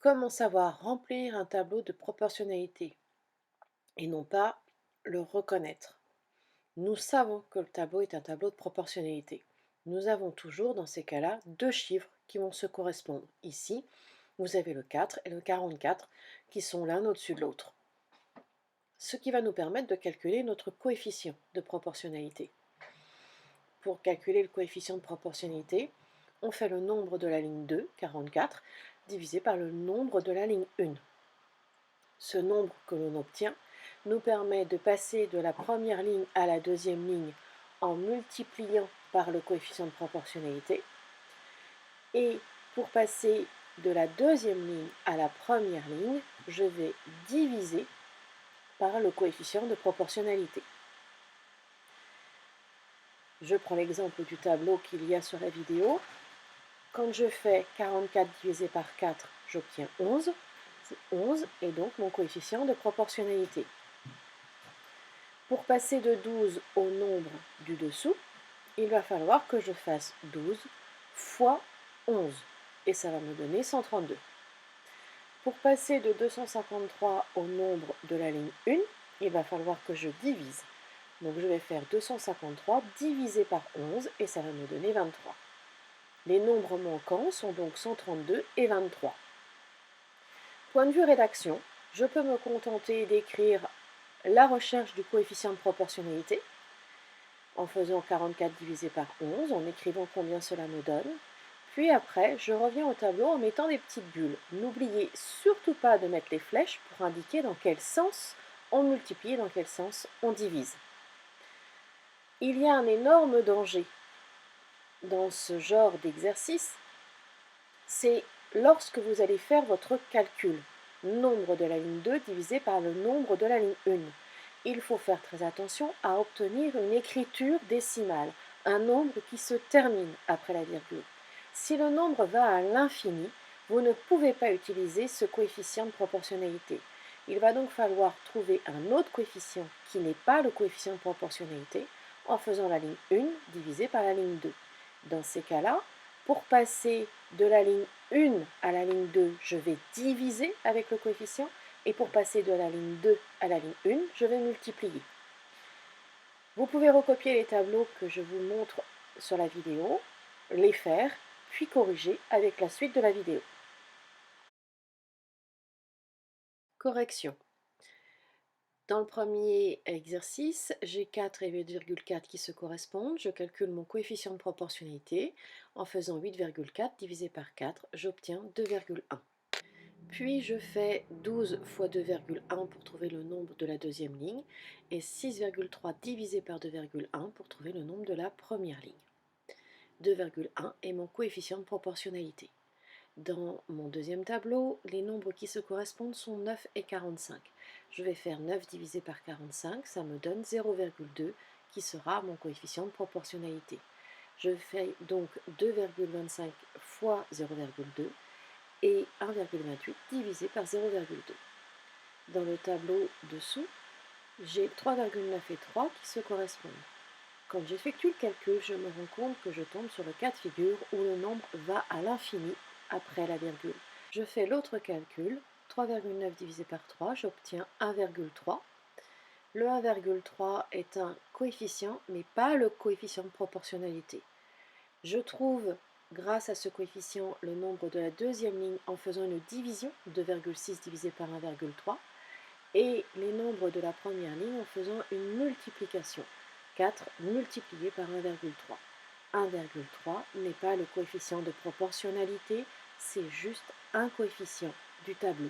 Comment savoir remplir un tableau de proportionnalité et non pas le reconnaître? Nous savons que le tableau est un tableau de proportionnalité. Nous avons toujours dans ces cas-là deux chiffres qui vont se correspondre. Ici, vous avez le 4 et le 44 qui sont l'un au-dessus de l'autre. Ce qui va nous permettre de calculer notre coefficient de proportionnalité. Pour calculer le coefficient de proportionnalité, on fait le nombre de la ligne 2, 44, divisé par le nombre de la ligne 1. Ce nombre que l'on obtient nous permet de passer de la première ligne à la deuxième ligne en multipliant par le coefficient de proportionnalité. Et pour passer de la deuxième ligne à la première ligne, je vais diviser par le coefficient de proportionnalité. Je prends l'exemple du tableau qu'il y a sur la vidéo. Quand je fais 44 divisé par 4, j'obtiens 11. 11 est donc mon coefficient de proportionnalité. Pour passer de 12 au nombre du dessous, il va falloir que je fasse 12 fois 11 et ça va me donner 132. Pour passer de 253 au nombre de la ligne 1, il va falloir que je divise. Donc je vais faire 253 divisé par 11 et ça va me donner 23. Les nombres manquants sont donc 132 et 23. Point de vue rédaction, je peux me contenter d'écrire la recherche du coefficient de proportionnalité en faisant 44 divisé par 11, en écrivant combien cela me donne. Puis après, je reviens au tableau en mettant des petites bulles. N'oubliez surtout pas de mettre les flèches pour indiquer dans quel sens on multiplie et dans quel sens on divise. Il y a un énorme danger dans ce genre d'exercice, c'est lorsque vous allez faire votre calcul, nombre de la ligne 2 divisé par le nombre de la ligne 1. Il faut faire très attention à obtenir une écriture décimale, un nombre qui se termine après la virgule. Si le nombre va à l'infini, vous ne pouvez pas utiliser ce coefficient de proportionnalité. Il va donc falloir trouver un autre coefficient qui n'est pas le coefficient de proportionnalité en faisant la ligne 1 divisée par la ligne 2. Dans ces cas-là, pour passer de la ligne 1 à la ligne 2, je vais diviser avec le coefficient, et pour passer de la ligne 2 à la ligne 1, je vais multiplier. Vous pouvez recopier les tableaux que je vous montre sur la vidéo, les faire, puis corriger avec la suite de la vidéo. Correction. Dans le premier exercice, j'ai 4 et 8,4 qui se correspondent. Je calcule mon coefficient de proportionnalité. En faisant 8,4 divisé par 4, j'obtiens 2,1. Puis je fais 12 fois 2,1 pour trouver le nombre de la deuxième ligne et 6,3 divisé par 2,1 pour trouver le nombre de la première ligne. 2,1 est mon coefficient de proportionnalité. Dans mon deuxième tableau, les nombres qui se correspondent sont 9 et 45. Je vais faire 9 divisé par 45, ça me donne 0,2 qui sera mon coefficient de proportionnalité. Je fais donc 2,25 fois 0,2 et 1,28 divisé par 0,2. Dans le tableau dessous, j'ai 3,9 et 3 qui se correspondent. Quand j'effectue le calcul, je me rends compte que je tombe sur le cas de figure où le nombre va à l'infini après la virgule. Je fais l'autre calcul, 3,9 divisé par 3, j'obtiens 1,3. Le 1,3 est un coefficient, mais pas le coefficient de proportionnalité. Je trouve, grâce à ce coefficient, le nombre de la deuxième ligne en faisant une division, 2,6 divisé par 1,3, et les nombres de la première ligne en faisant une multiplication, 4 multiplié par 1,3. 1,3 n'est pas le coefficient de proportionnalité, c'est juste un coefficient du tableau.